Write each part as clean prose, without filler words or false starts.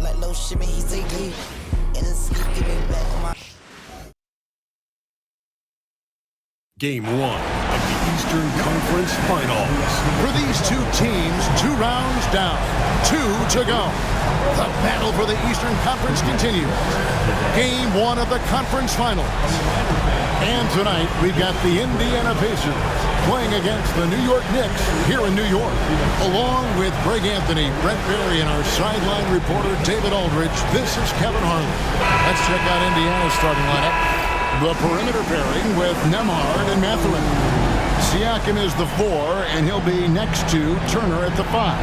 like low shimmy, he say leave. And it's sleep, give me back on my. Game 1 of the Eastern Conference Finals. For these two teams, 2 rounds down, 2 to go. The battle for the Eastern Conference continues. Game 1 of the Conference Finals. And tonight, we've got the Indiana Pacers playing against the New York Knicks here in New York. Along with Greg Anthony, Brent Barry, and our sideline reporter, David Aldridge, this is Kevin Harlan. Let's check out Indiana's starting lineup. The perimeter pairing with Nembhard and Mathurin. Siakam is the 4, and he'll be next to Turner at the 5.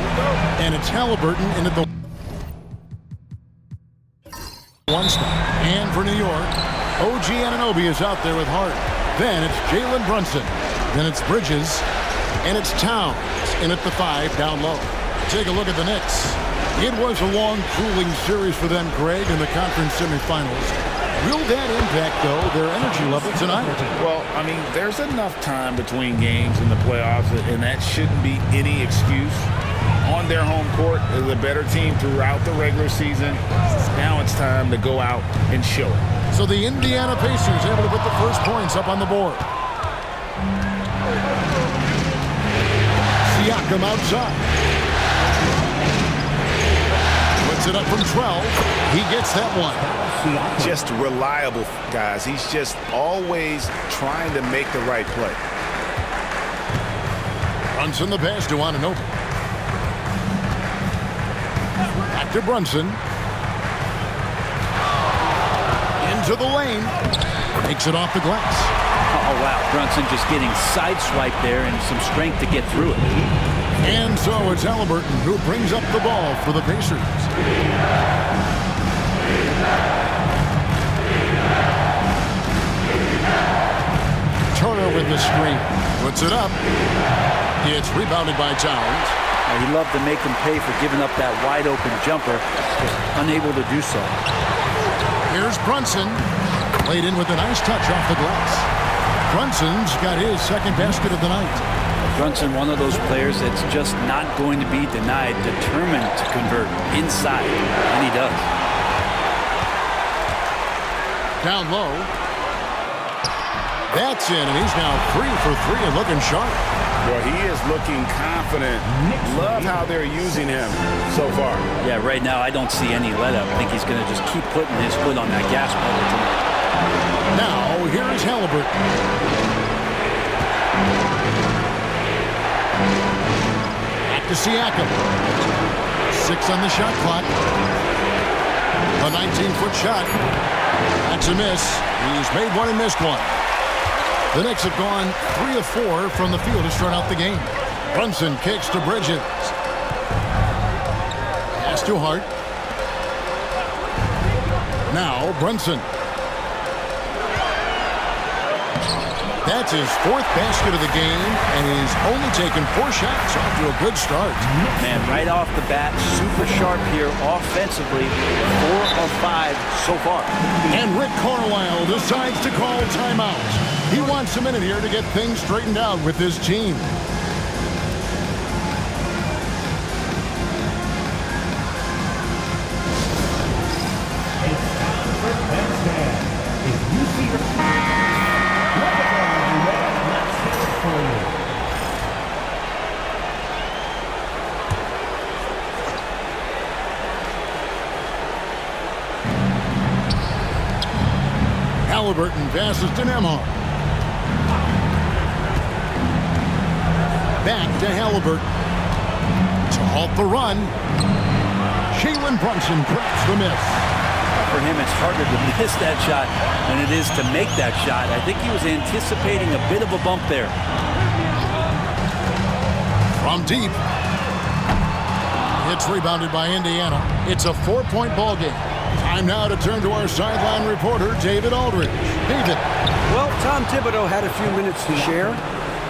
And it's Halliburton in at the 1 spot. And for New York, OG Anunoby is out there with Hart. Then it's Jalen Brunson. Then it's Bridges. And it's Towns in at the 5 down low. Take a look at the Knicks. It was a long, cooling series for them, Greg, in the conference semifinals. Will that impact, though, their energy level tonight? Well, I mean, there's enough time between games in the playoffs, and that shouldn't be any excuse. On their home court, they're the better team throughout the regular season. Now it's time to go out and show it. So the Indiana Pacers able to put the first points up on the board. Siakam outside. Puts it up from 12. He gets that one. Just reliable, guys. He's just always trying to make the right play. Brunson the pass to Anunoby. Back to Brunson. Into the lane. Takes it off the glass. Oh, wow. Brunson just getting sideswiped there and some strength to get through it. And so it's Halliburton who brings up the ball for the Pacers. Turner with the screen. Puts it up. It's rebounded by Towns. He loved to make him pay for giving up that wide-open jumper. Just unable to do so. Here's Brunson. Played in with a nice touch off the glass. Brunson's got his second basket of the night. Brunson, one of those players that's just not going to be denied, determined to convert inside, and he does. Down low. That's in, and he's now 3 for 3 and looking sharp. Well, he is looking confident. Love how they're using him so far. Yeah, right now I don't see any let-up. I think he's going to just keep putting his foot on that gas pedal tonight. Now, here is Halliburton. To Siakam. 6 on the shot clock. A 19-foot shot. That's a miss. He's made one and missed one. The Knicks have gone 3 of 4 from the field to start out the game. Brunson kicks to Bridges. Pass to Hart. Now Brunson. That's his 4th basket of the game, and he's only taken 4 shots off to a good start. Man, right off the bat, super sharp here offensively. 4 of 5 so far. And Rick Carlisle decides to call timeout. He wants a minute here to get things straightened out with his team. Halliburton passes to Nembhard. Back to Halliburton. To halt the run. Jalen Brunson traps the miss. For him, it's harder to miss that shot than it is to make that shot. I think he was anticipating a bit of a bump there. From deep. It's rebounded by Indiana. It's a 4-point ball game. Time now to turn to our sideline reporter, David Aldridge. David. Well, Tom Thibodeau had a few minutes to share.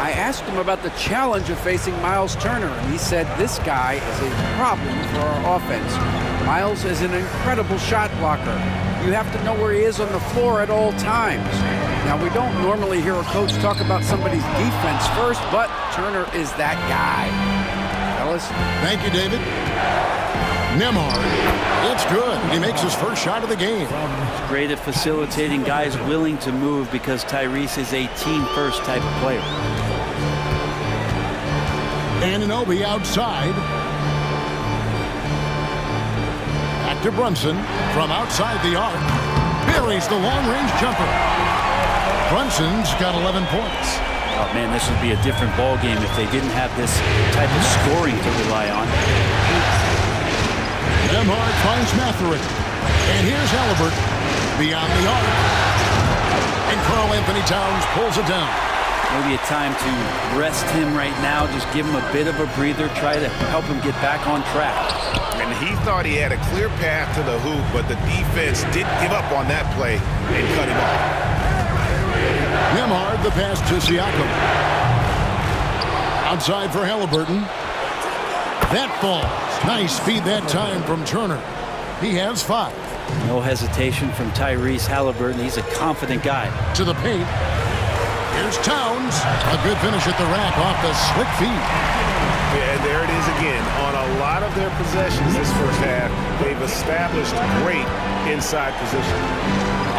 I asked him about the challenge of facing Miles Turner, and he said this guy is a problem for our offense. Miles is an incredible shot blocker. You have to know where he is on the floor at all times. Now, we don't normally hear a coach talk about somebody's defense first, but Turner is that guy. Fellas? Thank you, David. Nembhard. It's good. He makes his first shot of the game. Great at facilitating guys willing to move because Tyrese is a team-first type of player. Anunoby outside. Back to Brunson from outside the arc. Buries the long-range jumper. Brunson's got 11 points. Oh, man, this would be a different ball game if they didn't have this type of scoring to rely on. Nembhard finds Mathurin. And here's Halliburton beyond the arc. And Karl-Anthony Towns pulls it down. Maybe a time to rest him right now. Just give him a bit of a breather. Try to help him get back on track. And he thought he had a clear path to the hoop, but the defense didn't give up on that play and cut him off. Nembhard, the pass to Siakam. Outside for Halliburton. That falls. Nice speed that time from Turner. He has 5. No hesitation from Tyrese Halliburton. He's a confident guy. To the paint. Here's Towns. A good finish at the rack off the slick feed. Yeah, and there it is again. On a lot of their possessions this first half, they've established great inside position.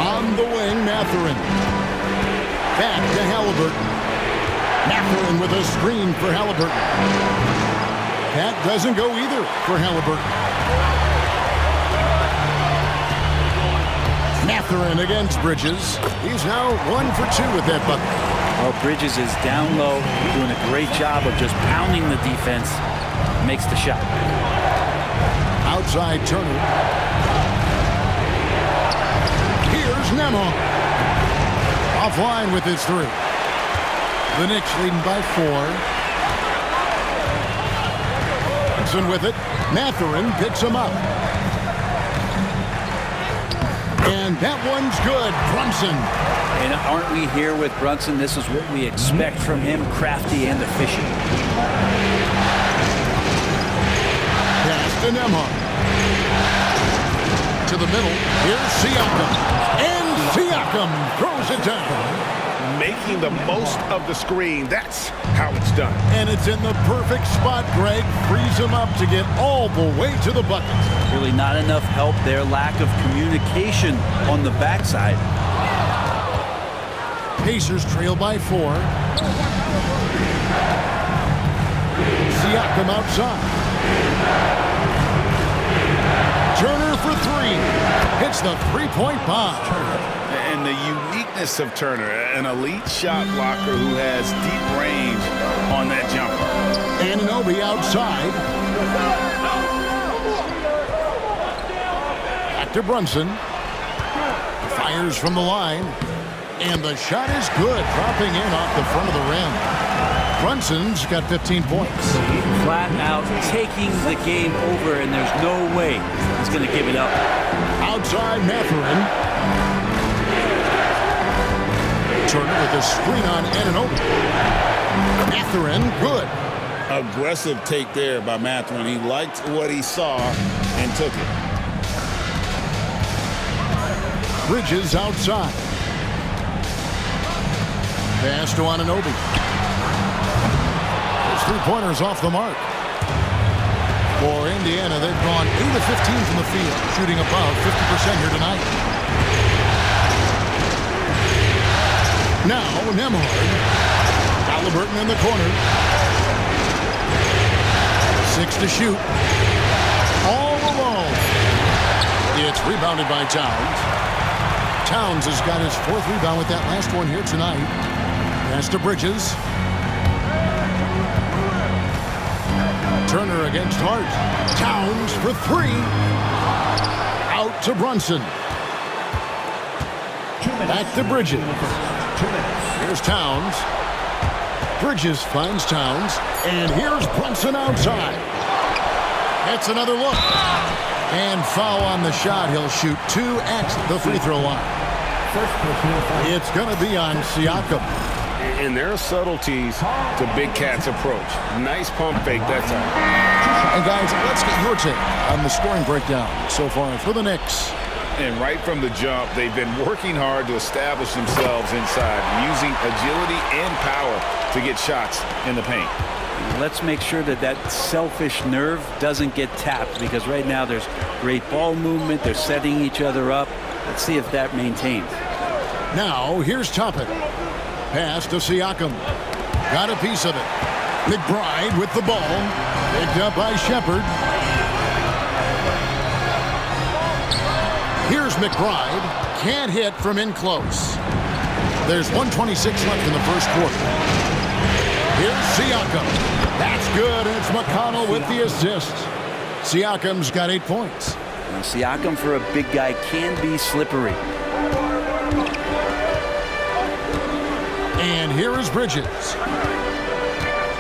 On the wing, Mathurin. Back to Halliburton. Mathurin with a screen for Halliburton. That doesn't go either for Halliburton. Mathurin against Bridges. He's now 1 for 2 with that bucket. Well, Bridges is down low, doing a great job of just pounding the defense. Makes the shot. Outside Turner. Here's Nembhard. Offline with his 3. The Knicks leading by 4. Brunson with it. Mathurin picks him up. And that one's good. Brunson. And aren't we here with Brunson? This is what we expect from him, crafty and efficient. Pass to Nembhard. To the middle. Here's Siakam. And Siakam throws it down. Making the most of the screen. That's how it's done. And it's in the perfect spot, Greg. Frees him up to get all the way to the bucket. Really not enough help there. Lack of communication on the backside. Pacers trail by 4. Siakam outside. Turner for 3. Hits the three-point bomb. And the uniqueness of Turner, an elite shot blocker who has deep range on that jumper. Anunoby outside. Back to Brunson. Fires from the line. And the shot is good, dropping in off the front of the rim. Brunson's got 15 points. Flat out taking the game over, and there's no way he's going to give it up. Outside Mathurin. Turner with a screen on Anunoby. Mathurin, good. Aggressive take there by Mathurin. He liked what he saw and took it. Bridges outside. Pass to Anunoby. Those 3-pointers off the mark. For Indiana, they've gone 8 of 15 from the field, shooting above 50% here tonight. Now, Nembhard. Halliburton in the corner. 6 to shoot. All alone. It's rebounded by Towns. Towns has got his 4th rebound with that last one here tonight. Pass to Bridges. Turner against Hart. Towns for 3. Out to Brunson. Back to Bridges. Here's Towns. Bridges finds Towns. And here's Brunson outside. That's another look. And foul on the shot. He'll shoot 2 at the free throw line. It's going to be on Siakam. And there are subtleties to Big Cat's approach. Nice pump fake that time. And guys, let's get your take on the scoring breakdown so far for the Knicks. And right from the jump, they've been working hard to establish themselves inside, using agility and power to get shots in the paint. Let's make sure that that selfish nerve doesn't get tapped, because right now there's great ball movement. They're setting each other up. Let's see if that maintains. Now, here's Toppin. Pass to Siakam. Got a piece of it. McBride with the ball. Picked up by Shepherd. Here's McBride. Can't hit from in close. There's 1:26 left in the first quarter. Here's Siakam. That's good, and it's McConnell with the assist. Siakam's got 8 points. Now, Siakam, for a big guy, can be slippery. And here is Bridges.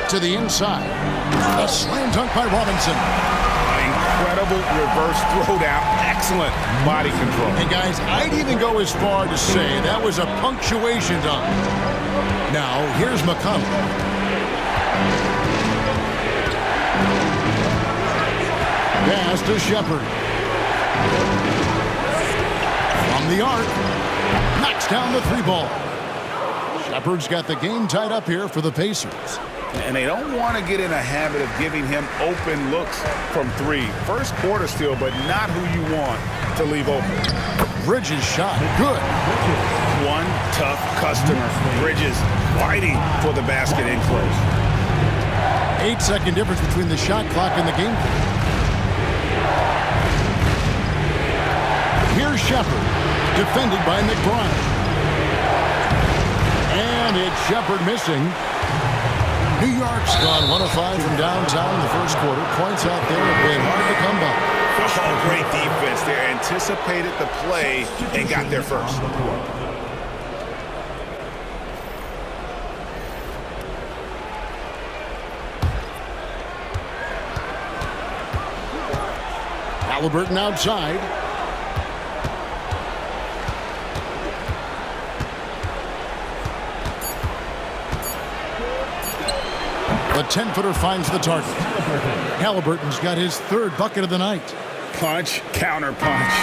To the inside. A slam dunk by Robinson. Incredible reverse throwdown. Excellent body control. And guys, I'd even go as far to say that was a punctuation dunk. Now, here's McConnell. Pass to Shepherd. From the arc. Knocks down the 3 ball. Shepherd's got the game tied up here for the Pacers. And they don't want to get in a habit of giving him open looks from 3. First quarter still, but not who you want to leave open. Bridges shot. Good. One tough customer. Bridges fighting for the basket in close. 8-second difference between the shot clock and the game clock. Here's Shepherd. Defended by McBride. And it's Shepherd missing. New York's gone 1 of 5 from downtown in the first quarter. Points out there have been hard to come by. Oh, great defense. They anticipated the play and got there first. Halliburton outside. The 10-footer finds the target. Halliburton's got his 3rd bucket of the night. Punch, counter punch.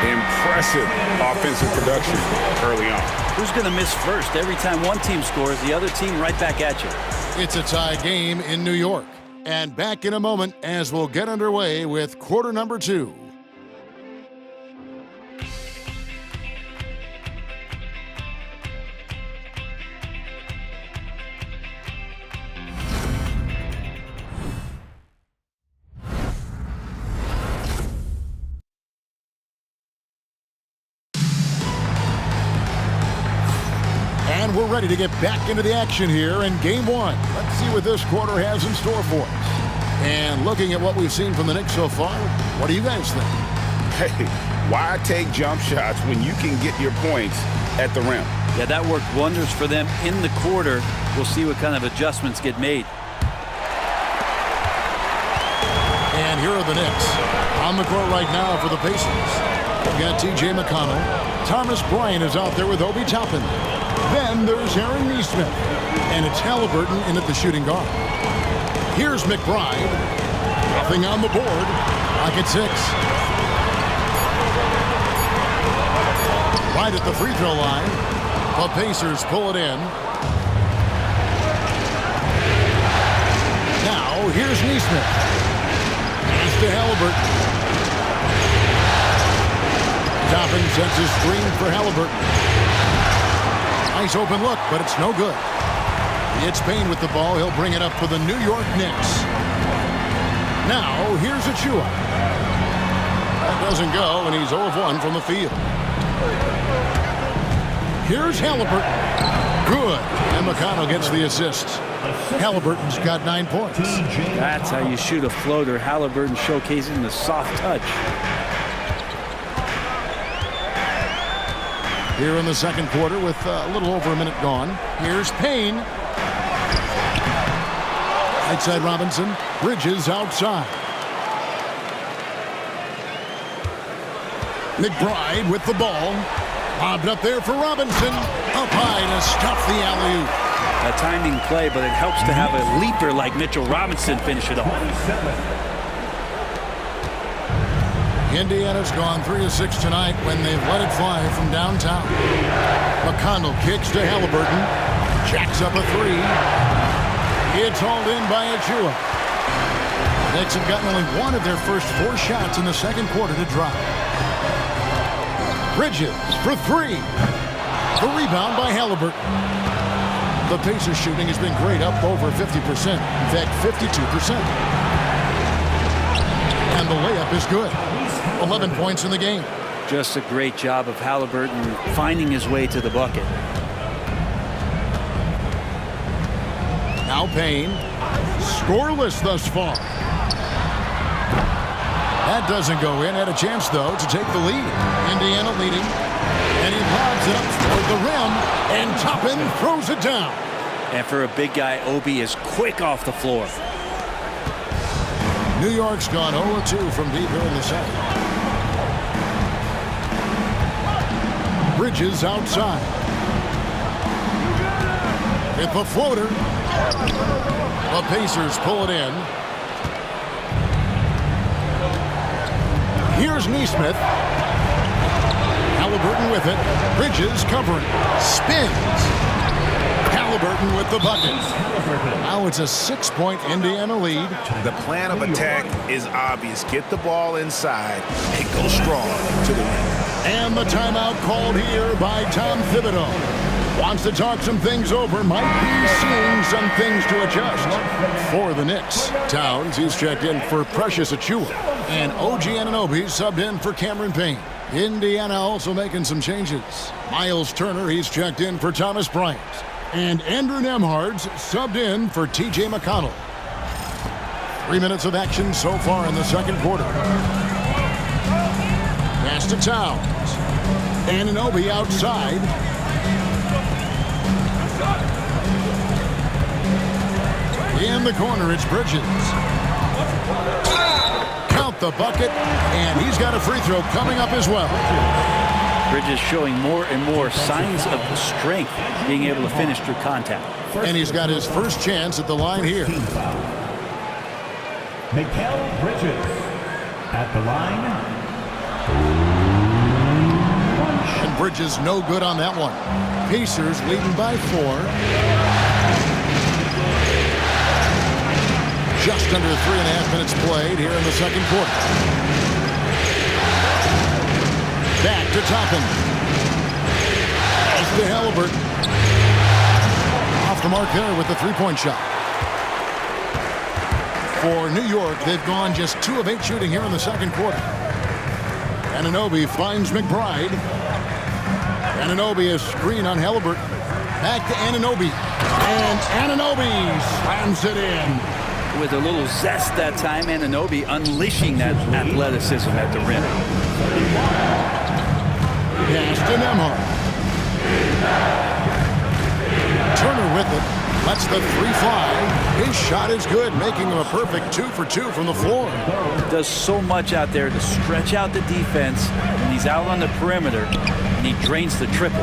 Impressive offensive production early on. Who's going to miss first? Every time one team scores, the other team right back at you. It's a tie game in New York. And back in a moment as we'll get underway with quarter number 2. And we're ready to get back into the action here in Game 1. Let's see what this quarter has in store for us. And looking at what we've seen from the Knicks so far, what do you guys think? Hey, why take jump shots when you can get your points at the rim? Yeah, that worked wonders for them in the quarter. We'll see what kind of adjustments get made. And here are the Knicks. On the court right now for the Pacers. We've got T.J. McConnell. Thomas Bryant is out there with Obi Toppin. Then there's Aaron Nesmith. And it's Halliburton in at the shooting guard. Here's McBride. Nothing on the board. Clock at 6. Right at the free throw line. The Pacers pull it in. Now, here's Nesmith. Pass to Halliburton. Toppin sets his screen for Halliburton. Nice open look, but it's no good. It's Payne with the ball. He'll bring it up for the New York Knicks. Now, here's Achua. That doesn't go, and he's 0 of 1 from the field. Here's Halliburton. Good. And McConnell gets the assist. Halliburton's got 9 points. That's how you shoot a floater. Halliburton showcasing the soft touch. Here in the second quarter with a little over a minute gone. Here's Payne. Right side Robinson. Bridges outside. McBride with the ball. Bobbed up there for Robinson. Up high to stuff the alley-oop. A timing play, but it helps to have a leaper like Mitchell Robinson finish it off. Indiana's gone 3 of 6 tonight when they've let it fly from downtown. McConnell kicks to Halliburton. Jacks up a 3. It's hauled in by Achua. Knicks have gotten only one of their first 4 shots in the second quarter to drop. Bridges for 3. The rebound by Halliburton. The Pacers shooting has been great, up over 50%. In fact, 52%. And the layup is good. 11 points in the game. Just a great job of Halliburton finding his way to the bucket. Now Payne. Scoreless thus far. That doesn't go in. Had a chance, though, to take the lead. Indiana leading. And he lobs it up toward the rim. And Toppin throws it down. And for a big guy, Obi is quick off the floor. New York's gone 0-2 from deep here in the second. Bridges outside. With the floater. The Pacers pull it in. Here's Nesmith. Halliburton with it. Bridges covering. Spins. Halliburton with the bucket. Now it's a 6-point Indiana lead. The plan of attack is obvious. Get the ball inside and go strong to the rim. And the timeout called here by Tom Thibodeau. Wants to talk some things over. Might be seeing some things to adjust for the Knicks. Towns, he's checked in for Precious Achua. And OG Anunoby subbed in for Cameron Payne. Indiana also making some changes. Miles Turner, he's checked in for Thomas Bryant. And Andrew Nembhard's subbed in for T.J. McConnell. 3 minutes of action so far in the second quarter. Pass to Towns. Anunoby outside. In the corner, it's Bridges. Count the bucket, and he's got a free throw coming up as well. Bridges showing more and more signs of strength, being able to finish through contact. And he's got his first chance at the line here. Mikal Bridges at the line. And Bridges no good on that one. Pacers leading by 4. Just under 3.5 minutes played here in the second quarter. Back to Toppin. As to Halliburton. Off the mark there with the 3-point shot. For New York, they've gone just 2 of 8 shooting here in the second quarter. Anunoby finds McBride. Anunoby a screen on Halliburton. Back to Anunoby. And Anunoby slams it in. With a little zest that time, Anunoby unleashing that athleticism at the rim. Pass to Nembhard. Turner with it. Lets the 3 fly. His shot is good, making him a perfect 2 for 2 from the floor. Does so much out there to stretch out the defense when he's out on the perimeter, and he drains the triple.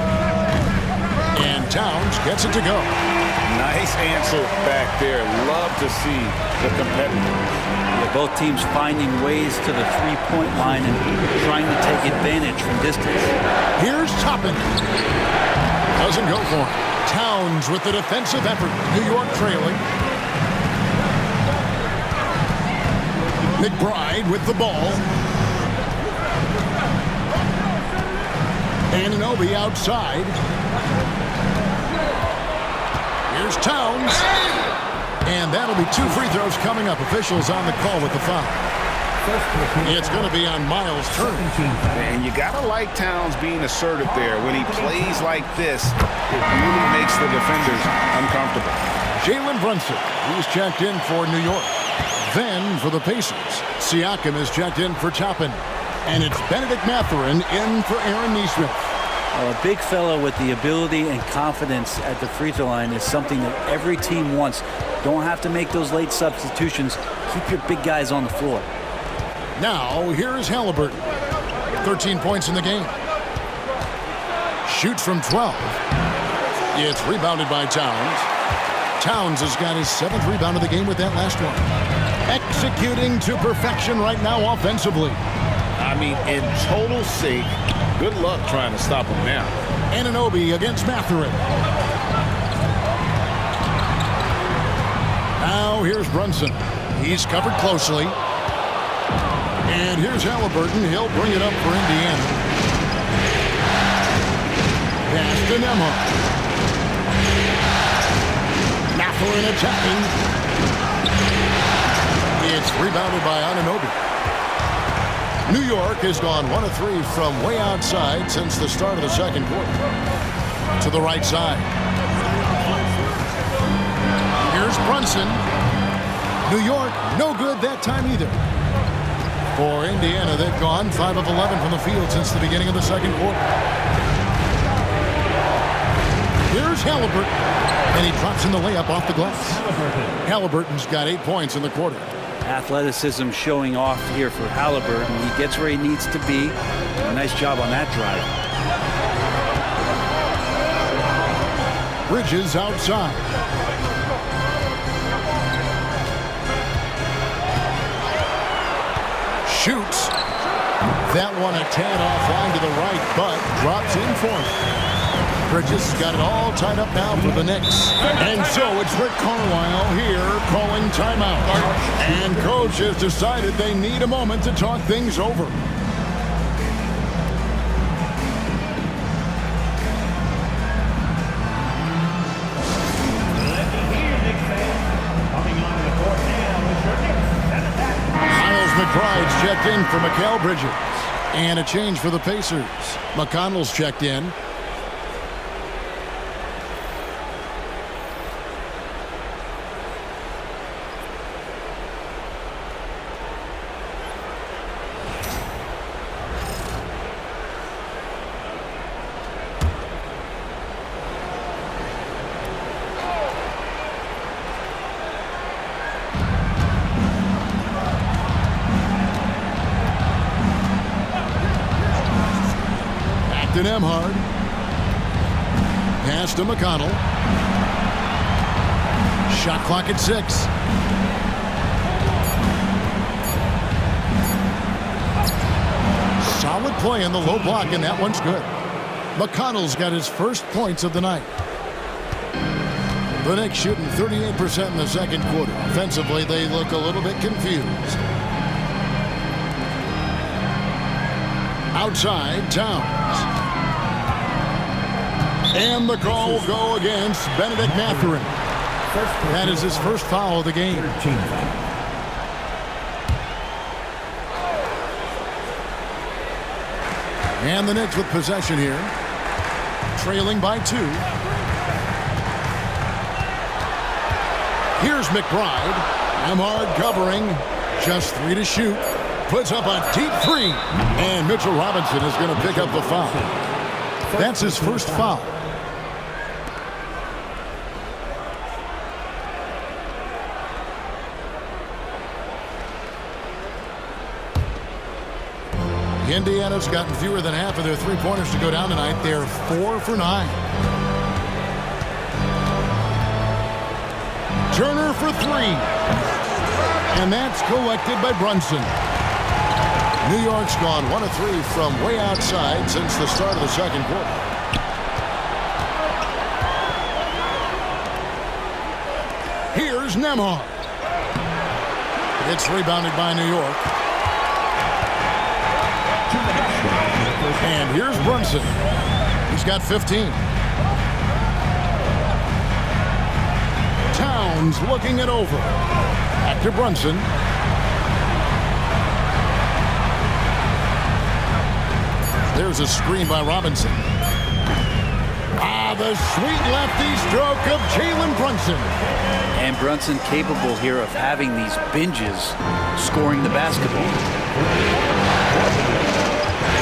And Towns gets it to go. Nice answer back there. Love to see the competitors. Yeah, both teams finding ways to the 3-point line and trying to take advantage from distance. Here's Toppin. Doesn't go for it. Towns with the defensive effort. New York trailing. McBride with the ball. Anunoby outside. Here's Towns. And that'll be 2 free throws coming up. Officials on the call with the foul. It's going to be on Miles Turner. And you got to like Towns being assertive there. When he plays like this, it really makes the defenders uncomfortable. Jalen Brunson, he's checked in for New York. Then for the Pacers, Siakam is checked in for Toppin. And it's Benedict Mathurin in for Aaron Nesmith. A big fellow with the ability and confidence at the free throw line is something that every team wants. Don't have to make those late substitutions. Keep your big guys on the floor. Now, here's Halliburton. 13 points in the game. Shoots from 12. It's rebounded by Towns. Towns has got his 7th rebound of the game with that last one. Executing to perfection right now offensively. I mean, in total sync. Good luck trying to stop him now. Anunoby against Mathurin. Now here's Brunson. He's covered closely. And here's Halliburton. He'll bring it up for Indiana. Pass to Nembhard. Mathurin attacking. It's rebounded by Anunoby. New York has gone 1 of 3 from way outside since the start of the second quarter. To the right side. Here's Brunson. New York, no good that time either. For Indiana, they've gone 5 of 11 from the field since the beginning of the second quarter. Here's Halliburton, and he drops in the layup off the glass. Halliburton's got 8 points in the quarter. Athleticism showing off here for Halliburton. He gets where he needs to be. A nice job on that drive. Bridges outside. Shoots. That one a tad offline to the right, but drops in for him. Bridges got it all tied up now for the Knicks. And so it's Rick Carlisle here calling timeout. And coach has decided they need a moment to talk things over. McBride's checked in for Mikal Bridges. And a change for the Pacers. McConnell's checked in. To Nembhard. Pass to McConnell. Shot clock at 6. Solid play in the low block, and that one's good. McConnell's got his first points of the night. The Knicks shooting 38% in the second quarter. Offensively, they look a little bit confused. Outside, Towns. And the call will go against Benedict Mathurin. That is his first foul of the game. And the Knicks with possession here. Trailing by 2. Here's McBride. Nembhard covering. Just 3 to shoot. Puts up a deep 3. And Mitchell Robinson is going to pick up the foul. That's his first foul. Indiana's gotten fewer than half of their three-pointers to go down tonight. They're 4 for 9. Turner for 3. And that's collected by Brunson. New York's gone 1 of 3 from way outside since the start of the second quarter. Here's Nembhard. It's rebounded by New York. And here's Brunson. He's got 15. Towns looking it over. Back to Brunson. There's a screen by Robinson. The sweet lefty stroke of Jalen Brunson. And Brunson capable here of having these binges scoring the basketball.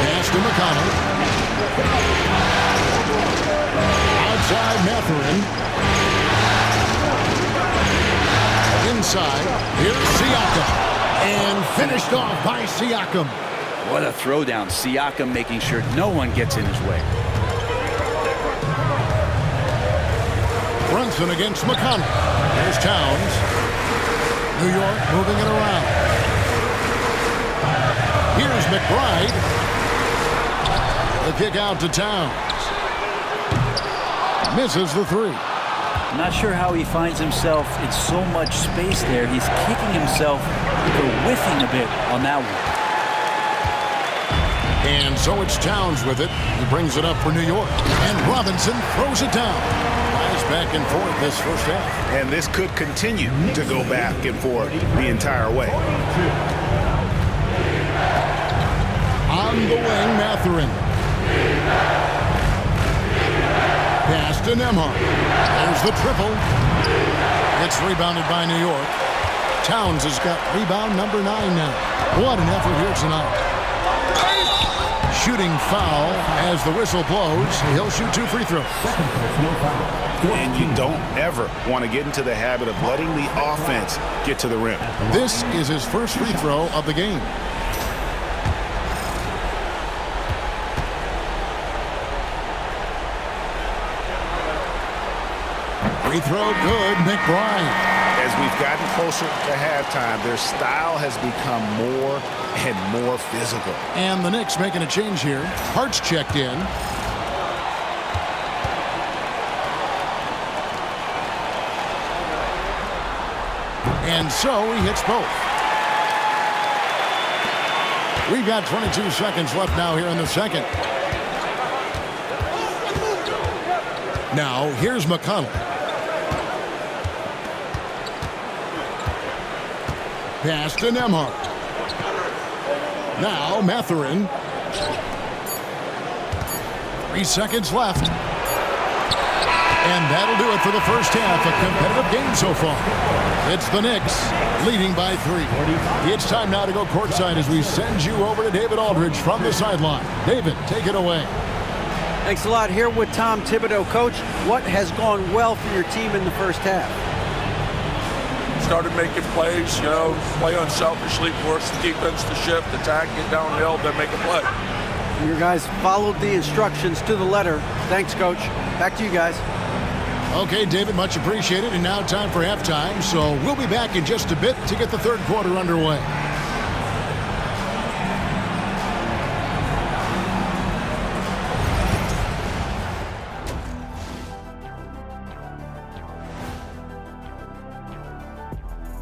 Pass to McConnell. Outside Mathurin. Inside. Here's Siakam. And finished off by Siakam. What a throwdown. Siakam making sure no one gets in his way. Brunson against McConnell. Here's Towns. New York moving it around. Here's McBride. The kick out to Towns. Misses the 3. I'm not sure how he finds himself in so much space there. He's kicking himself, whiffing a bit on that one. And so it's Towns with it. He brings it up for New York. And Robinson throws it down. Flies back and forth this first half. And this could continue to go back and forth the entire way. On the wing, Mathurin. Pass to Nembhard. There's the triple. It's rebounded by New York. Towns has got rebound number 9 now. What an effort here tonight. Shooting foul as the whistle blows. He'll shoot 2 free throws. And you don't ever want to get into the habit of letting the offense get to the rim. This is his first free throw of the game. Free throw good, McBride. As we've gotten closer to halftime, their style has become more and more physical. And the Knicks making a change here. Hart's checked in. And so he hits both. We've got 22 seconds left now here in the second. Now, here's McConnell. Pass to Nembhard. Now, Mathurin. 3 seconds left. And that'll do it for the first half. A competitive game so far. It's the Knicks leading by 3. It's time now to go courtside as we send you over to David Aldridge from the sideline. David, take it away. Thanks a lot. Here with Tom Thibodeau. Coach, what has gone well for your team in the first half? Started making plays, play unselfishly, force the defense to shift, attack, get downhill, then make a play. Your guys followed the instructions to the letter. Thanks, Coach. Back to you guys. Okay, David, much appreciated. And now time for halftime, so we'll be back in just a bit to get the third quarter underway.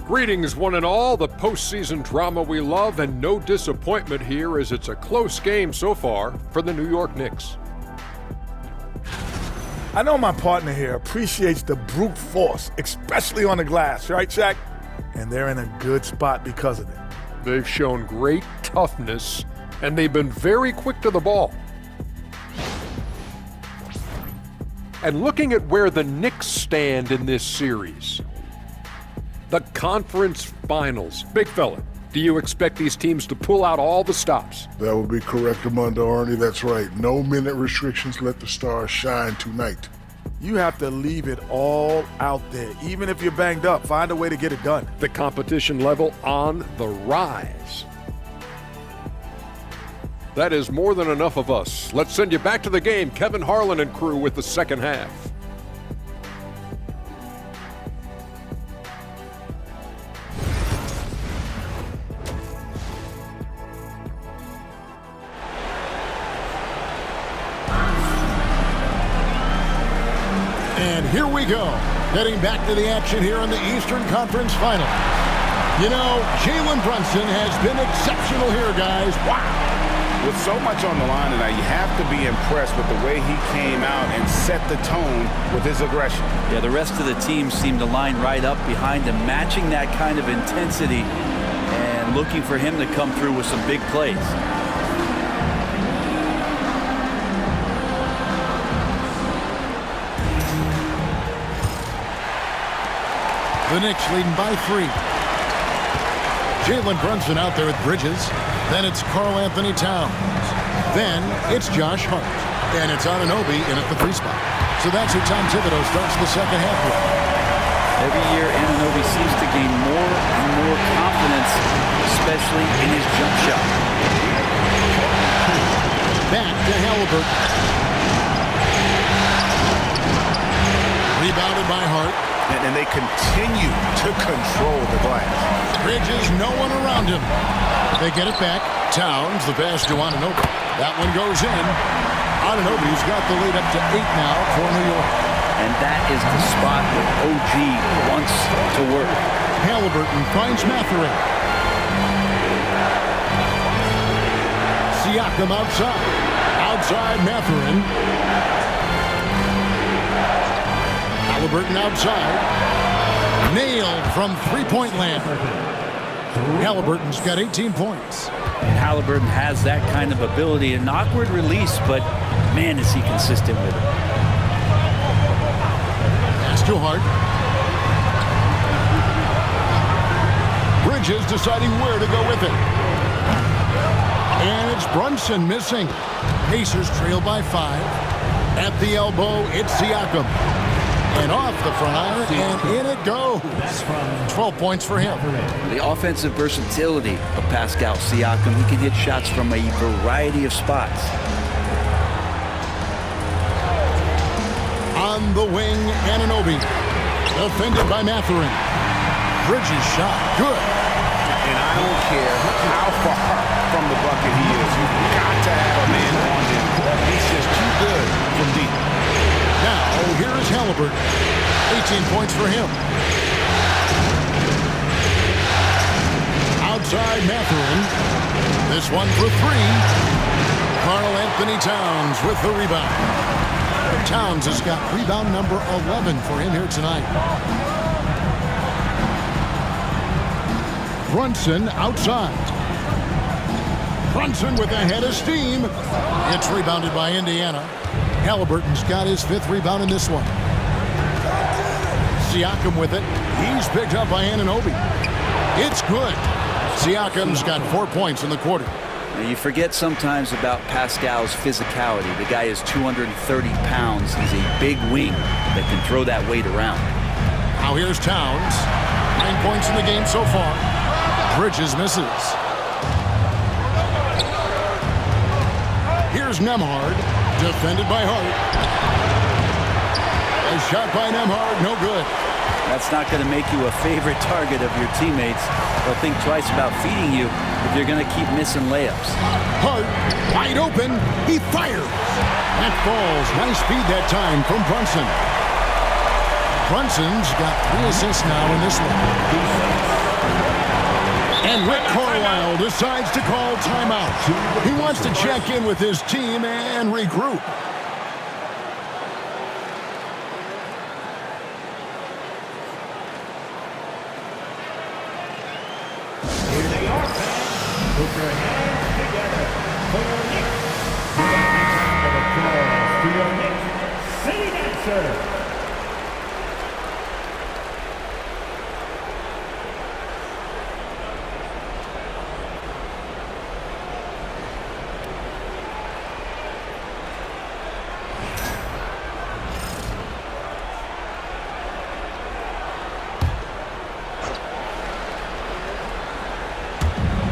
Greetings, one and all. The postseason drama we love, and no disappointment here as it's a close game so far for the New York Knicks. I know my partner here appreciates the brute force, especially on the glass, right, Shaq? And they're in a good spot because of it. They've shown great toughness, and they've been very quick to the ball. And looking at where the Knicks stand in this series, the conference finals. Big fella, do you expect these teams to pull out all the stops? That would be correct, Armando Arnie. That's right. No minute restrictions. Let the stars shine tonight. You have to leave it all out there. Even if you're banged up, find a way to get it done. The competition level on the rise. That is more than enough of us. Let's send you back to the game. Kevin Harlan and crew with the second half. And here we go, getting back to the action here in the Eastern Conference Final. You know, Jalen Brunson has been exceptional here, guys. Wow. With so much on the line tonight, you have to be impressed with the way he came out and set the tone with his aggression. Yeah, the rest of the team seemed to line right up behind him, matching that kind of intensity and looking for him to come through with some big plays. The Knicks leading by 3. Jalen Brunson out there with Bridges. Then it's Karl Anthony Towns. Then it's Josh Hart. And it's Anunoby in at the 3 spot. So that's who Tom Thibodeau starts the second half with. Every year, Anunoby seems to gain more and more confidence, especially in his jump shot. Back to Halliburton. Rebounded by Hart. And they continue to control the glass. Bridges, no one around him. They get it back. Towns, the pass to Anunoby. That one goes in. Anunoby's got the lead up to 8 now for New York. And that is the spot where OG wants to work. Halliburton finds Mathurin. Siakam outside. Outside Mathurin. Halliburton outside. Nailed from three-point land. Halliburton's got 18 points. And Halliburton has that kind of ability. An awkward release, but man, is he consistent with it. Pass to Hart. Bridges deciding where to go with it. And it's Brunson missing. Pacers trail by 5. At the elbow, it's Siakam. And off the front iron, and in it goes. 12 points for him. The offensive versatility of Pascal Siakam. He can hit shots from a variety of spots. On the wing, Anunoby. Defended by Mathurin. Bridges shot. Good. And I don't care how far from the bucket he is. You've got to have a man on him. He's just too good from deep. Now, here is Halliburton. 18 points for him. Outside Mathurin. This one for 3. Karl Anthony Towns with the rebound. Towns has got rebound number 11 for him here tonight. Brunson outside. Brunson with a head of steam. It's rebounded by Indiana. Halliburton's got his 5th rebound in this one. Siakam with it. He's picked up by Anunoby. It's good. Siakam's got 4 points in the quarter. Now, you forget sometimes about Pascal's physicality. The guy is 230 pounds. He's a big wing that can throw that weight around. Now here's Towns. 9 points in the game so far. Bridges misses. Here's Nembhard. Defended by Hart. A shot by Nembhard, no good. That's not going to make you a favorite target of your teammates. They'll think twice about feeding you if you're going to keep missing layups. Hart, wide open, he fires. That falls. Nice speed that time from Brunson. Brunson's got 3 assists now in this one. And Rick Carlisle decides to call timeout. He wants to check in with his team and regroup. Here they are, fans. Put your hands together for your Knicks. Of applause to your Knicks City Dancer.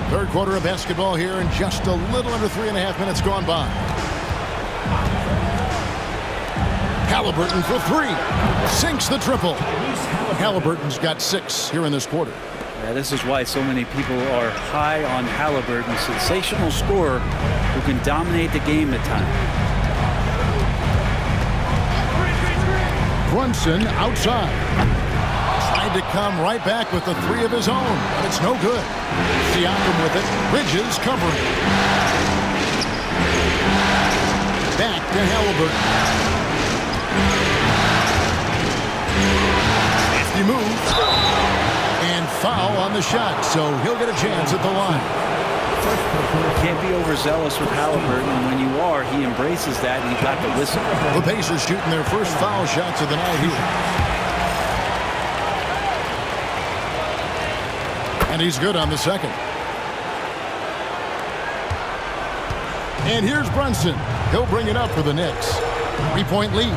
Third quarter of basketball here, and just a little under 3.5 minutes gone by. Halliburton for 3. Sinks the triple. Halliburton's got 6 here in this quarter. Yeah, this is why so many people are high on Halliburton. Sensational scorer who can dominate the game at times. Brunson outside. Tried to come right back with the 3 of his own, but it's no good. Siakam with it. Bridges covering. Back to Halliburton. Nifty move. And foul on the shot, so he'll get a chance at the line. Can't be overzealous with Halliburton, and when you are, he embraces that, and you've got to listen. The Pacers shooting their first foul shots of the night here. And he's good on the second. And here's Brunson. He'll bring it up for the Knicks. 3-point lead.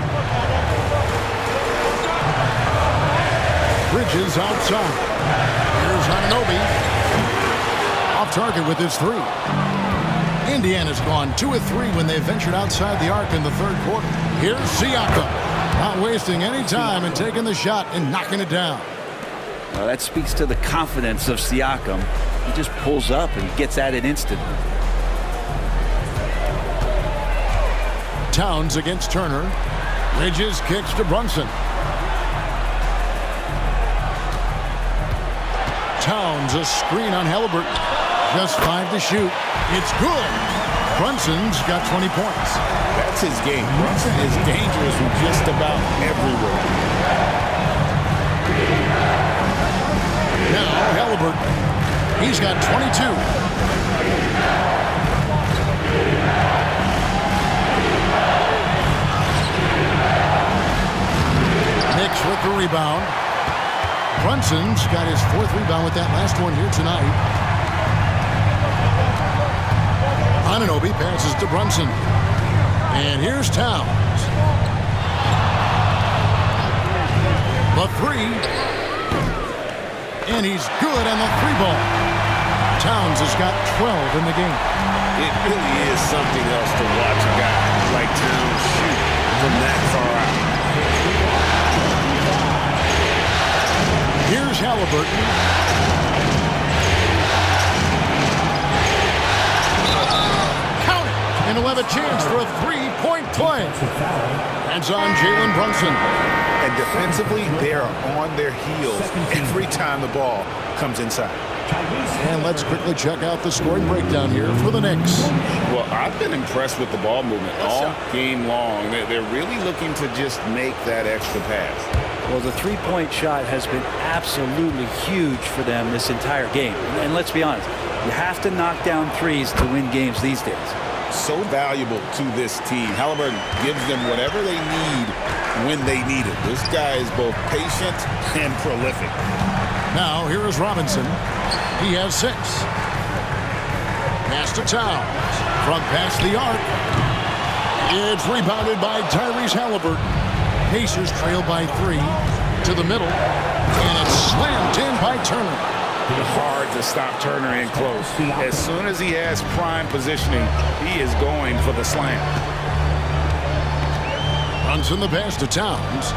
Bridges outside. Here's Anunoby. Off target with his 3. Indiana's gone 2 of 3 when they ventured outside the arc in the third quarter. Here's Siakam. Not wasting any time and taking the shot and knocking it down. Well, that speaks to the confidence of Siakam. He just pulls up and gets at it instantly. Towns against Turner. Bridges kicks to Brunson. Towns a screen on Halliburton. Just 5 to shoot. It's good. Brunson's got 20 points. That's his game. Brunson is dangerous from just about everywhere. Now Halliburton. He's got 22. Knicks with the rebound. Brunson's got his 4th rebound with that last one here tonight. Anunoby passes to Brunson. And here's Towns. The 3. And he's good on the 3 ball. Towns has got 12 in the game. It really is something else to watch a guy like Towns shoot from that far out. Here's Halliburton. Count it! And he'll have a chance for a 3-point play. That's on Jalen Brunson. And defensively, they are on their heels every time the ball comes inside. And let's quickly check out the scoring breakdown here for the Knicks. Well, I've been impressed with the ball movement all game long. They're really looking to just make that extra pass. Well, the 3-point shot has been absolutely huge for them this entire game. And let's be honest, you have to knock down threes to win games these days. So valuable to this team. Halliburton gives them whatever they need when they need it. This guy is both patient and prolific. Now, here is Robinson. He has 6. Pass to Towns. From past the arc. It's rebounded by Tyrese Halliburton. Pacers trail by 3 to the middle. And it's slammed in by Turner. Hard to stop Turner in close. As soon as he has prime positioning, he is going for the slam. Brunson the pass to Towns.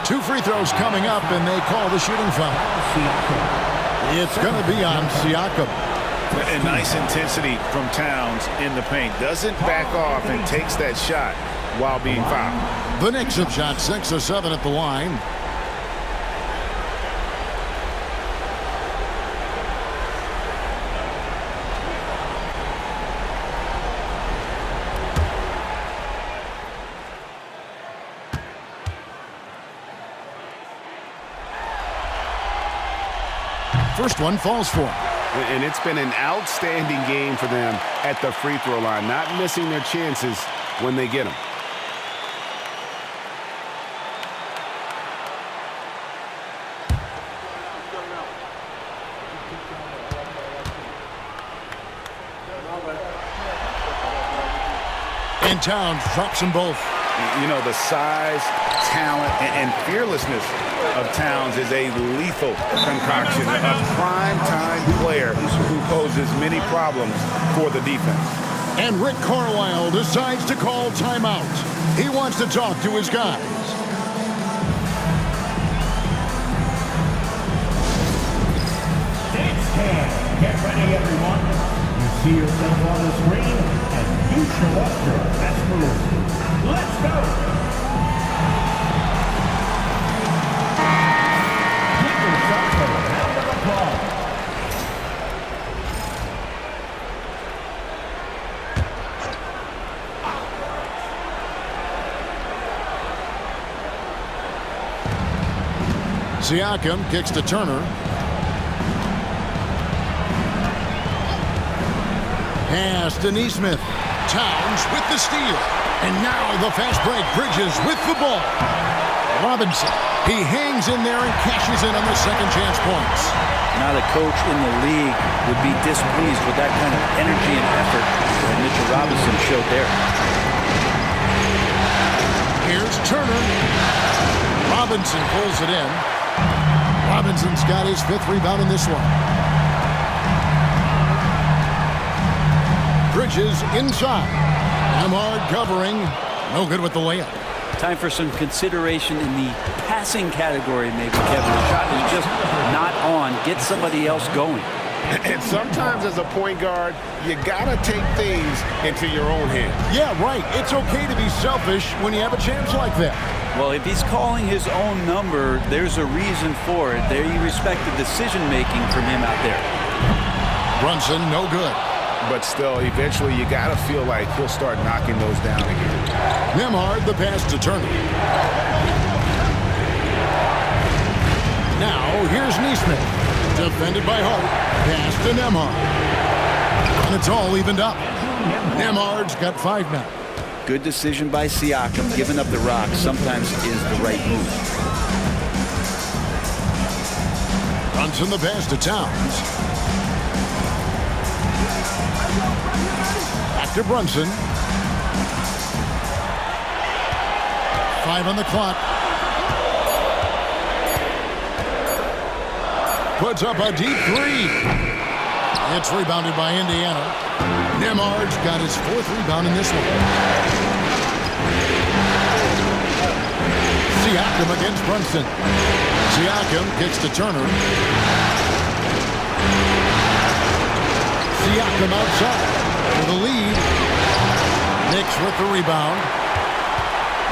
Two free throws coming up, and they call the shooting foul. It's going to be on Siakam. And nice intensity from Towns in the paint. Doesn't back off and takes that shot while being fouled. The Knicks have shot 6 or 7 at the line. First one falls for him. And it's been an outstanding game for them at the free throw line, not missing their chances when they get them. And Towns drops them both. You know, the size, talent, and fearlessness of Towns is a lethal concoction. A prime-time player who poses many problems for the defense. And Rick Carlisle decides to call timeout. He wants to talk to his guys. It's 10. Get ready, everyone. You see yourself on the screen, and you show us your best move. Let's go. Siakam kicks to Turner. Pass to Nesmith. Towns with the steal. And now the fast break. Bridges with the ball. Robinson. He hangs in there and cashes in on the second chance points. Not a coach in the league would be displeased with that kind of energy and effort that Mitchell Robinson showed there. Here's Turner. Robinson pulls it in. Robinson's got his 5th rebound in this one. Bridges inside. Amard covering. No good with the layup. Time for some consideration in the passing category, maybe, Kevin. The shot is just not on. Get somebody else going. And sometimes as a point guard, you got to take things into your own hands. Yeah, right. It's okay to be selfish when you have a chance like that. Well, if he's calling his own number, there's a reason for it. There you respect the decision-making from him out there. Brunson, no good. But still, eventually you got to feel like he'll start knocking those down again. Nembhard, the pass to Turner. Now, here's Neesmith. Defended by Hart. Pass to Nembhard. And it's all evened up. Nembhard's got 5 now. Good decision by Siakam. Giving up the rock sometimes is the right move. Brunson, the pass to Towns. Back to Brunson. 5 on the clock. Puts up a deep 3. It's rebounded by Indiana. Nembhard's got his 4th rebound in this one. Siakam against Brunson. Siakam gets to Turner. Siakam outside for the lead. Knicks with the rebound.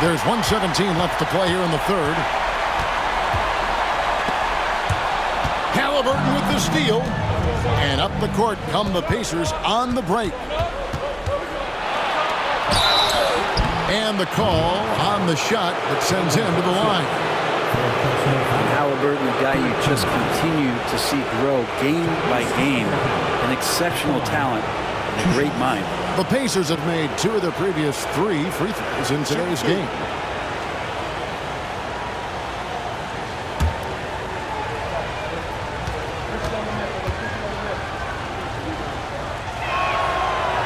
There's 1:17 left to play here in the 3rd. Halliburton with the steal. And up the court come the Pacers on the break. And the call on the shot that sends him to the line. Halliburton, a guy you just continue to see grow game by game. An exceptional talent and a great mind. The Pacers have made 2 of their previous 3 free throws in today's game.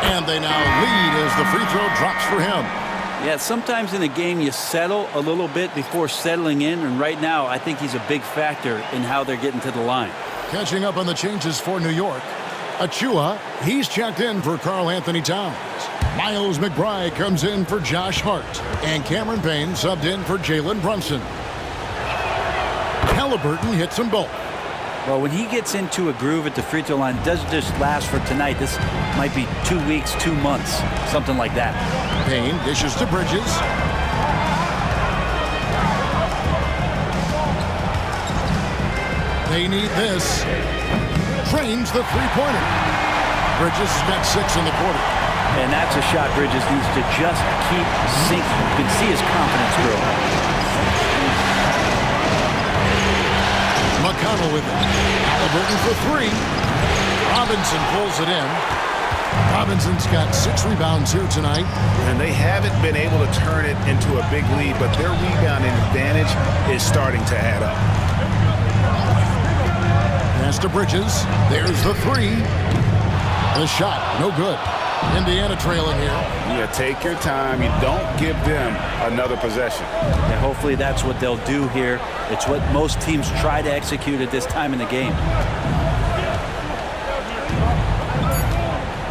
And they now lead as the free throw drops for him. Yeah, sometimes in a game you settle a little bit before settling in, and right now I think he's a big factor in how they're getting to the line. Catching up on the changes for New York. Achua, he's checked in for Karl Anthony Towns. Miles McBride comes in for Josh Hart. And Cameron Payne subbed in for Jalen Brunson. Halliburton hits them both. Well, when he gets into a groove at the free throw line, it doesn't just last for tonight. This might be 2 weeks, 2 months, something like that. Payne dishes to Bridges. They need this. Trains the three-pointer. Bridges has got 6 in the quarter. And that's a shot Bridges needs to just keep sinking. You can see his confidence grow. McConnell with it. Halliburton for 3. Robinson pulls it in. Robinson's got 6 rebounds here tonight. And they haven't been able to turn it into a big lead, but their rebounding advantage is starting to add up. Pass to Bridges. There's the 3. The shot, no good. Indiana trailing here. Yeah, take your time. You don't give them another possession. And hopefully that's what they'll do here. It's what most teams try to execute at this time in the game.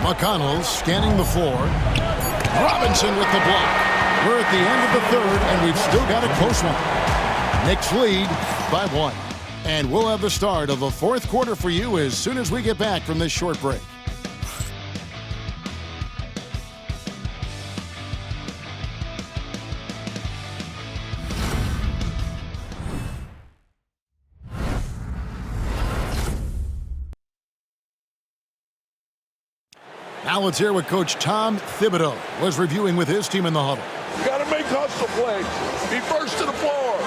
McConnell scanning the floor. Robinson with the block. We're at the end of the 3rd, and we've still got a close one. Knicks lead by 1. And we'll have the start of the 4th quarter for you as soon as we get back from this short break. Now let's hear what Coach Tom Thibodeau was reviewing with his team in the huddle. You got to make hustle plays. Be first to the floor.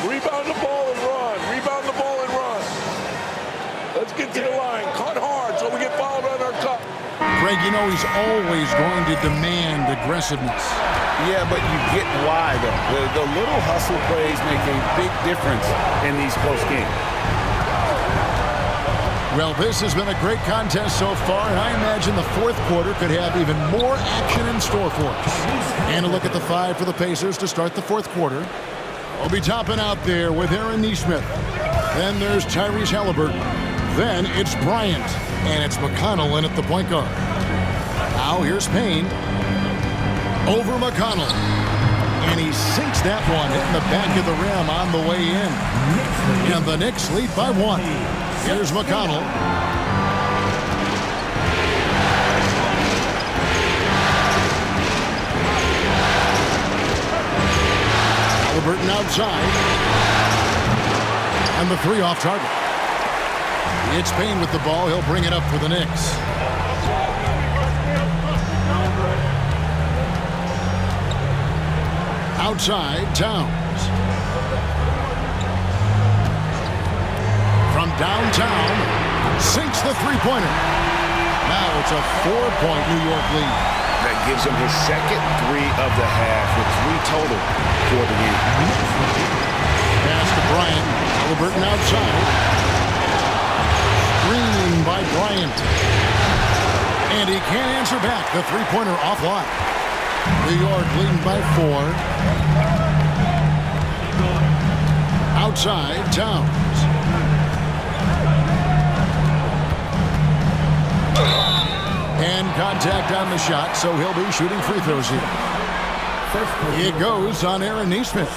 Rebound the ball and run. Rebound the ball and run. Let's get to the line. Cut hard so we get fouled on our cut. Craig, you know he's always going to demand aggressiveness. Yeah, but you get why, though. The little hustle plays make a big difference in these close games. Well, this has been a great contest so far, and I imagine the 4th quarter could have even more action in store for us. And a look at the 5 for the Pacers to start the 4th quarter. We'll be topping out there with Aaron Neesmith. Then there's Tyrese Halliburton. Then it's Bryant, and it's McConnell in at the point guard. Now here's Payne. Over McConnell. And he sinks that one, hitting the back of the rim on the way in. And the Knicks lead by 1. Here's McConnell. Halliburton outside. And the 3 off target. It's Payne with the ball. He'll bring it up for the Knicks. Outside, Towns. From downtown, sinks the three-pointer. Now it's a 4-point New York lead. That gives him his second 3 of the half with 3 total for the game. Pass to Bryant. Halliburton outside. Screen by Bryant. And he can't answer back. The three-pointer offline. New York leading by 4. Outside, Towns. And contact on the shot, so he'll be shooting free throws here. It goes on Aaron Nesmith.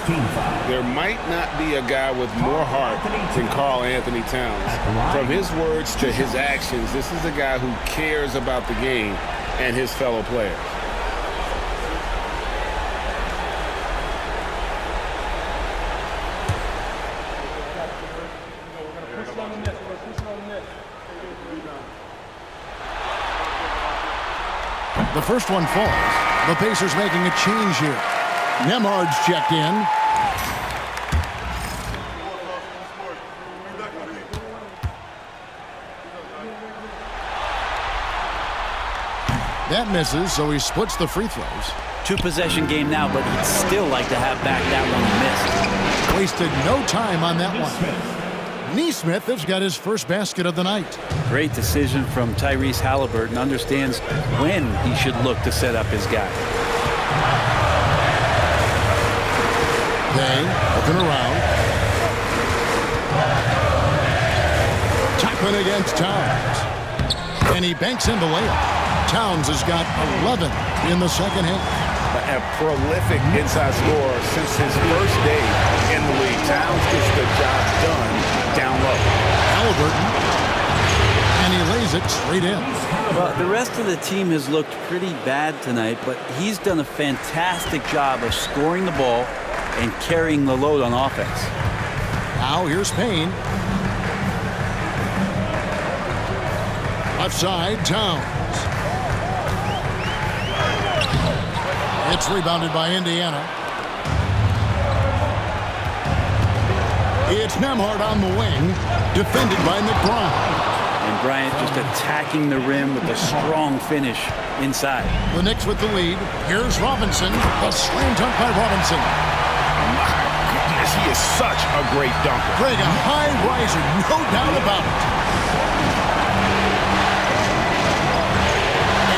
There might not be a guy with more heart than Karl Anthony Towns. From his words to his actions, this is a guy who cares about the game and his fellow players. The first one falls. The Pacers making a change here. Nembhard's checked in. That misses, so he splits the free throws. 2-possession game now, but he'd still like to have back that one he missed. Wasted no time on that one. Nesmith has got his first basket of the night. Great decision from Tyrese Halliburton. Understands when he should look to set up his guy. They looking around. Chapman against Towns. And he banks in the layup. Towns has got 11 in the second half. A prolific inside scorer since his first day in the league. Towns gets the job done down low. Halliburton. And he lays it straight in. Well, the rest of the team has looked pretty bad tonight, but he's done a fantastic job of scoring the ball and carrying the load on offense. Now here's Payne. Left side, Towns. It's rebounded by Indiana. It's Nembhard on the wing, defended by McBride. And Bryant just attacking the rim with a strong finish inside. The Knicks with the lead. Here's Robinson. A slam dunk by Robinson. My goodness, he is such a great dunker. Greg, a high riser, no doubt about it.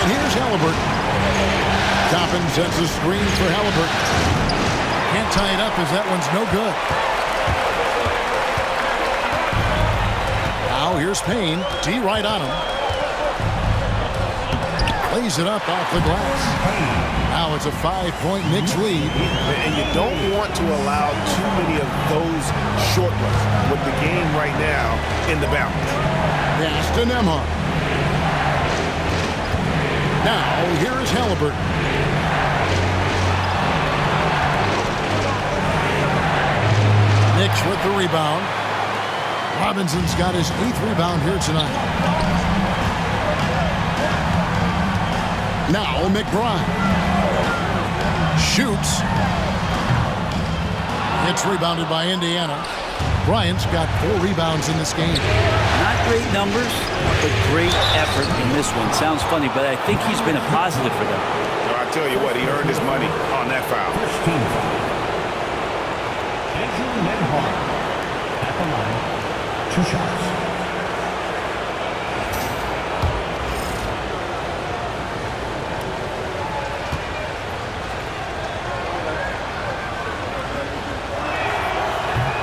And here's Halliburton. Toppin sets a screen for Halliburton. Can't tie it up as that one's no good. Now here's Payne. D right on him. Lays it up off the glass. Now it's a 5-point Knicks lead. And you don't want to allow too many of those short ones with the game right now in the balance. Pass to Nembhard. Now here is Halliburton. Knicks with the rebound. Robinson's got his 8th rebound here tonight. Now McBride. Shoots. It's rebounded by Indiana. Bryant's got 4 rebounds in this game. Not great numbers, but great effort in this one. Sounds funny, but I think he's been a positive for them. I tell you what, he earned his money on that foul. First team foul. Andrew Nembhard at the line. 2 shots.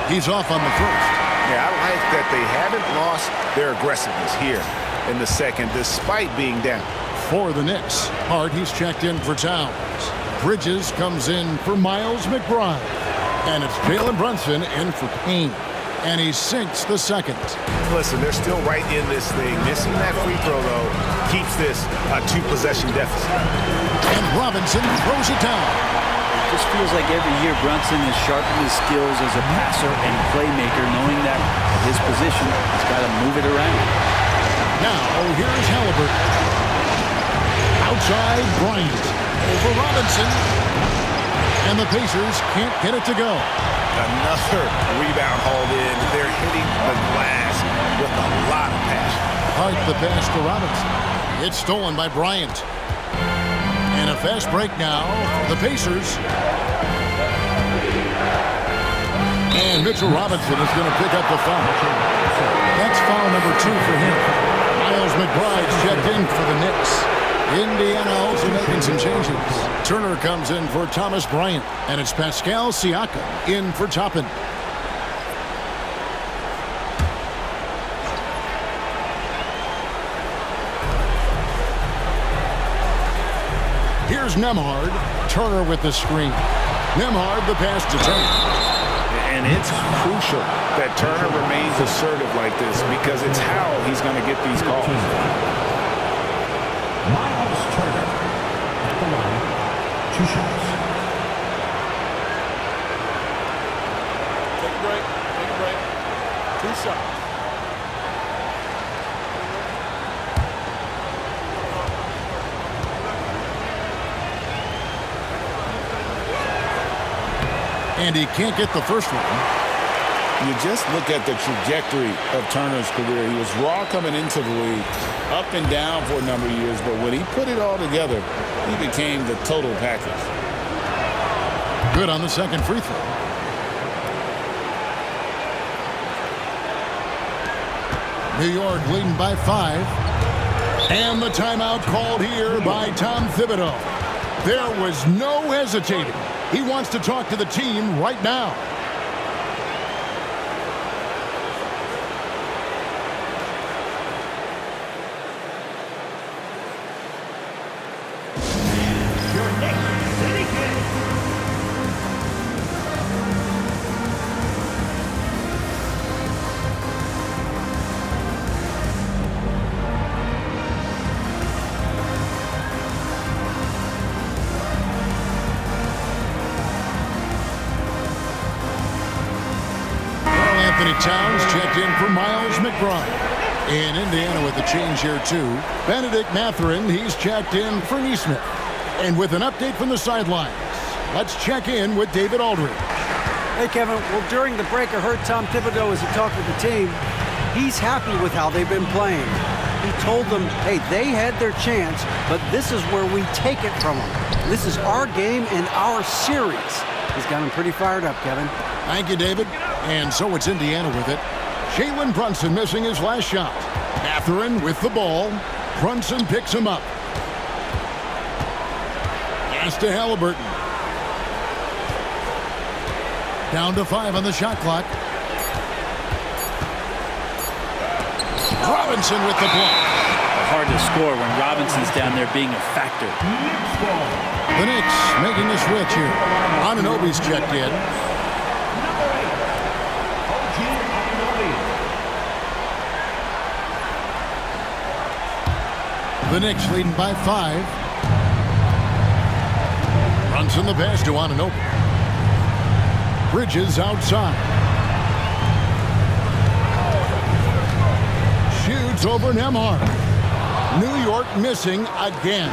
He's off on the first. Yeah, I like that they haven't lost their aggressiveness here in the second, despite being down. For the Knicks, Hart, he's checked in for Towns. Bridges comes in for Miles McBride. And it's Jalen Brunson in for Payne. And he sinks the second. Listen, they're still right in this thing. Missing that free throw, though, keeps this a 2-possession deficit. And Robinson throws it down. It just feels like every year Brunson has sharpened his skills as a passer and playmaker, knowing that at his position, he's got to move it around. Now, here's Halliburton. Outside, Bryant. Over Robinson. And the Pacers can't get it to go. Another rebound hauled in. They're hitting the glass with a lot of passion. Hart the pass to Robinson. It's stolen by Bryant. And a fast break now for the Pacers. And Mitchell Robinson is going to pick up the foul. That's foul number 2 for him. Miles McBride's checked in for the Knicks. Indiana also making some changes. Turner comes in for Thomas Bryant, and it's Pascal Siakam in for Toppin. Here's Nembhard. Turner with the screen. Nembhard the pass to Turner. And it's crucial that Turner remains assertive like this because it's how he's going to get these calls. Miles Turner at the line. 2 shots. Take a break. Take a break. 2 shots. And he can't get the first one. You just look at the trajectory of Turner's career. He was raw coming into the league, up and down for a number of years, but when he put it all together, he became the total package. Good on the second free throw. New York leading by 5. And the timeout called here by Tom Thibodeau. There was no hesitating. He wants to talk to the team right now. Towns checked in for Miles McBride. In Indiana with the change here too. Benedict Mathurin, he's checked in for Nesmith. And with an update from the sidelines, let's check in with David Aldridge. Hey, Kevin. Well, during the break, I heard Tom Thibodeau as he talked with the team. He's happy with how they've been playing. He told them, hey, they had their chance, but this is where we take it from them. This is our game and our series. He's got him pretty fired up, Kevin. Thank you, David. And so it's Indiana with it. Jalen Brunson missing his last shot. Mathurin with the ball. Brunson picks him up. Pass to Halliburton. Down to 5 on the shot clock. Robinson with the block. Hard to score when Robinson's down there being a factor. The Knicks making a switch here. Anunoby's checked in. The Knicks leading by 5. Brunson the pass to Anunoby. Bridges outside. Shoots over Nembhard. New York missing again.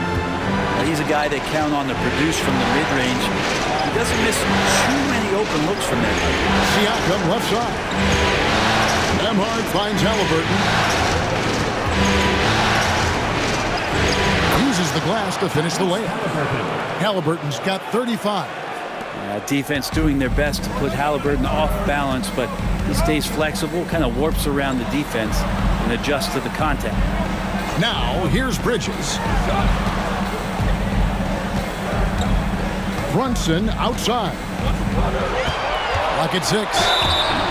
He's a guy they count on to produce from the mid-range. He doesn't miss too many open looks from there. Siakam left side. Nembhard finds Halliburton. Uses the glass to finish the layup. Halliburton's got 35. Defense doing their best to put Halliburton off balance, but he stays flexible, kind of warps around the defense and adjusts to the contact. Now, here's Bridges. Brunson outside. Lock at 6.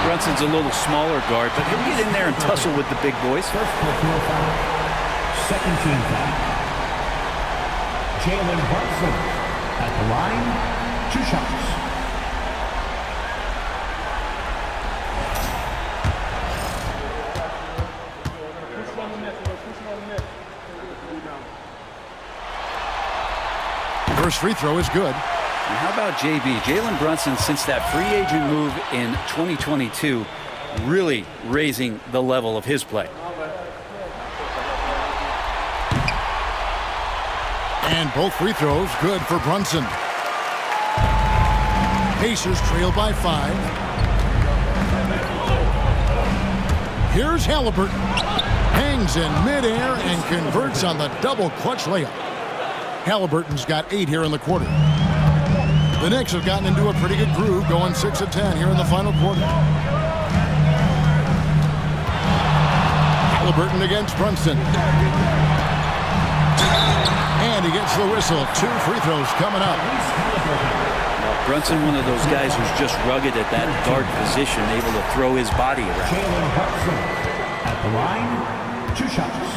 Brunson's a little smaller guard, but he'll get in there and tussle with the big boys. First personal foul. Second team foul. Jalen Brunson at At the line, 2 shots. First free throw is good. And how about JB? Jalen Brunson, since that free agent move in 2022, really raising the level of his play. And both free throws good for Brunson. Pacers trail by 5. Here's Halliburton. Hangs in midair and converts on the double clutch layup. Halliburton's got 8 here in the quarter. The Knicks have gotten into a pretty good groove, going 6 of 10 here in the final quarter. Halliburton against Brunson. And he gets the whistle. 2 free throws coming up. Brunson, one of those guys who's just rugged at that guard position, able to throw his body around. Jalen Brunson at the line, 2 shots.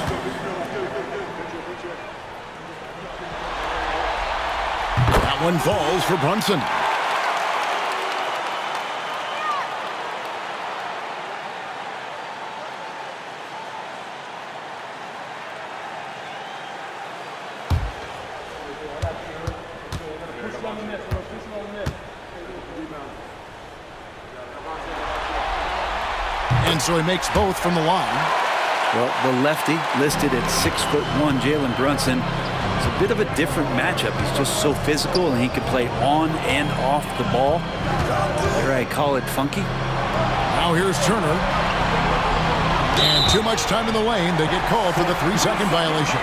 That one falls for Brunson. And so he makes both from the line. Well, the lefty listed at 6'1", Jalen Brunson. It's a bit of a different matchup. He's just so physical, and he can play on and off the ball. Here I call it funky. Now here's Turner. And too much time in the lane. They get called for the 3-second violation.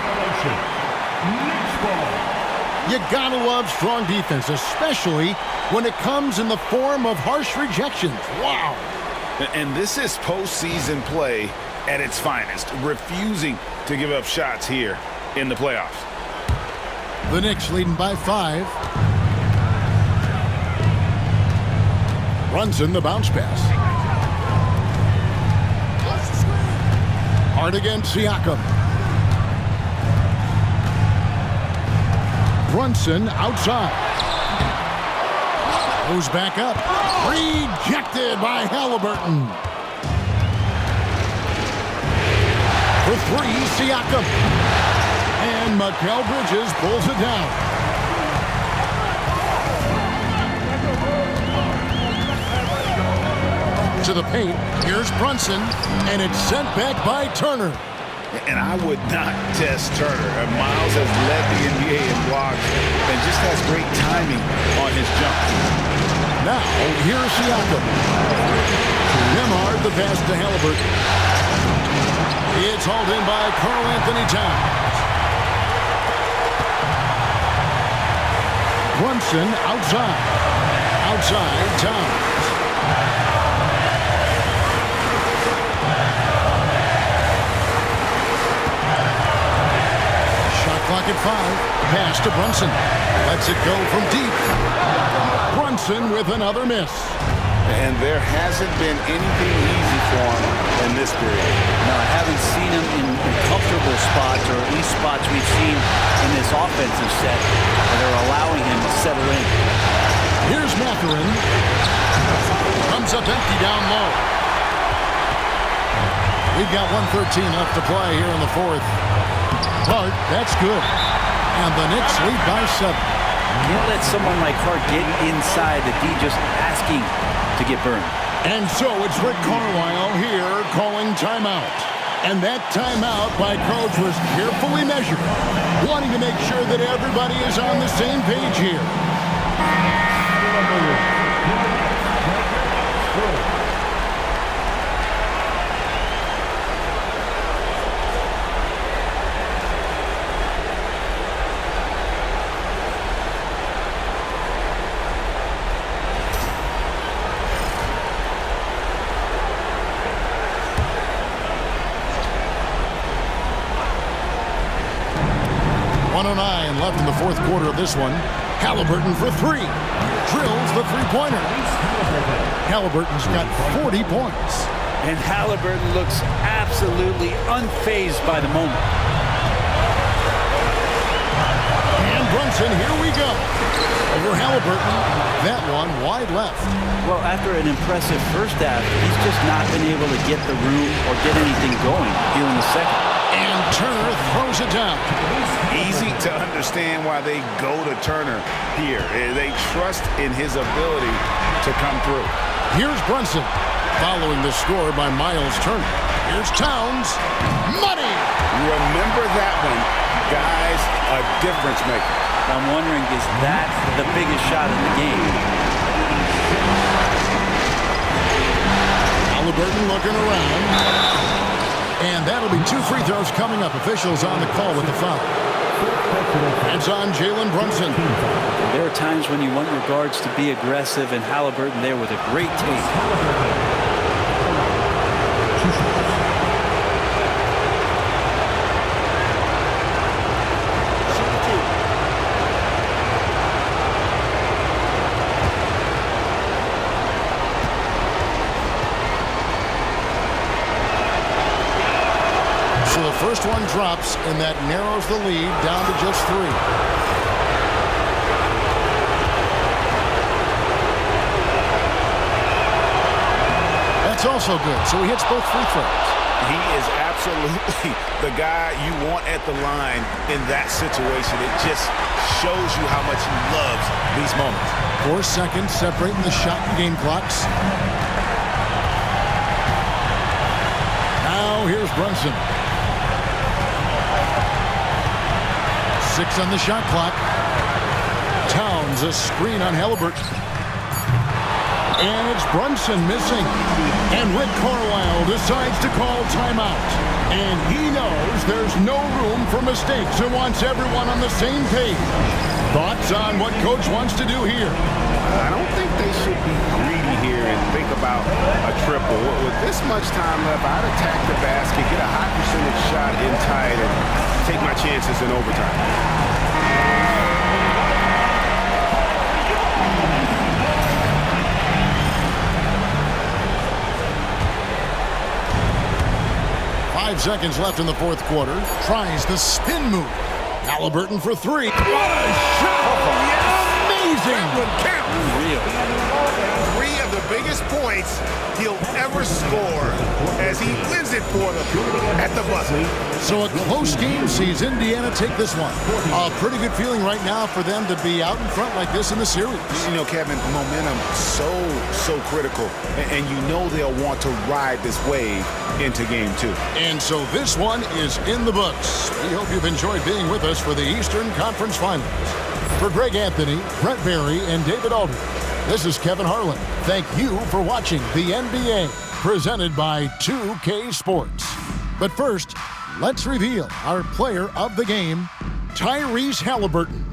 You gotta love strong defense, especially when it comes in the form of harsh rejections. Wow. And this is postseason play at its finest, refusing to give up shots here in the playoffs. The Knicks leading by 5. Brunson the bounce pass. Hard against Siakam. Brunson outside. Goes back up. Rejected by Halliburton. For 3, Siakam. And Mikal Bridges pulls it down. To the paint. Here's Brunson. And it's sent back by Turner. And I would not test Turner. Miles has led the NBA in blocks and just has great timing on his jump. Now, here's Siakam. Nembhard the pass to Halliburton. It's hauled in by Karl Anthony Towns. Brunson outside. Outside, Towns. Shot clock at 5. Pass to Brunson. Lets it go from deep. Brunson with another miss. And there hasn't been anything easy for him in this period. No, I haven't seen him in comfortable spots, or at least spots we've seen in this offensive set that are allowing him to settle in. Here's Mathurin. Comes up empty down low. We've got 1:13 left to play here in the 4th. Hart, that's good. And the Knicks lead by 7. You can't let someone like Hart get inside the D just asking to get burned. And so it's Rick Carlisle here calling timeout. And that timeout by Coach was carefully measured, wanting to make sure that everybody is on the same page here. Left in the 4th quarter of this one. Halliburton for 3. Drills the 3-pointer. Halliburton's got 40 points. And Halliburton looks absolutely unfazed by the moment. And Brunson, here we go. Over Halliburton. That one wide left. Well, after an impressive first half, he's just not been able to get the room or get anything going here in the second. And Turner throws it down. Easy to understand why they go to Turner here. They trust in his ability to come through. Here's Brunson, following the score by Miles Turner. Here's Towns. Money! Remember that one. Guys, a difference maker. I'm wondering, is that the biggest shot in the game? Halliburton looking around. And that'll be 2 free throws coming up. Officials on the call with the foul. It's on Jalen Brunson. There are times when you want your guards to be aggressive, and Halliburton there with a great take. So the first one drops, and that narrows the lead down to just 3. That's also good. So he hits both free throws. He is absolutely the guy you want at the line in that situation. It just shows you how much he loves these moments. 4 seconds separating the shot and game clocks. Now here's Brunson. 6 on the shot clock. Towns, a screen on Halliburton. And it's Brunson missing. And Rick Carlisle decides to call timeout. And he knows there's no room for mistakes and wants everyone on the same page. Thoughts on what Coach wants to do here? I don't think they should be greedy here and think about a triple. With this much time left, I'd attack the basket, get a high percentage shot in tight, and take my chances in overtime. 5 seconds left in the fourth quarter. Tries the spin move. Halliburton for 3. What a shot! Amazing! That would count. Unreal. 3 of the biggest points he'll ever score as he wins it for them at the buzzer. So a close game sees Indiana take this one. A pretty good feeling right now for them to be out in front like this in the series. You know, Kevin, momentum so critical. And you know they'll want to ride this wave into game 2. And so this one is in the books. We hope you've enjoyed being with us for the Eastern Conference Finals. For Greg Anthony, Brent Barry, and David Aldridge, this is Kevin Harlan. Thank you for watching the NBA, presented by 2K Sports. But first, let's reveal our player of the game, Tyrese Halliburton.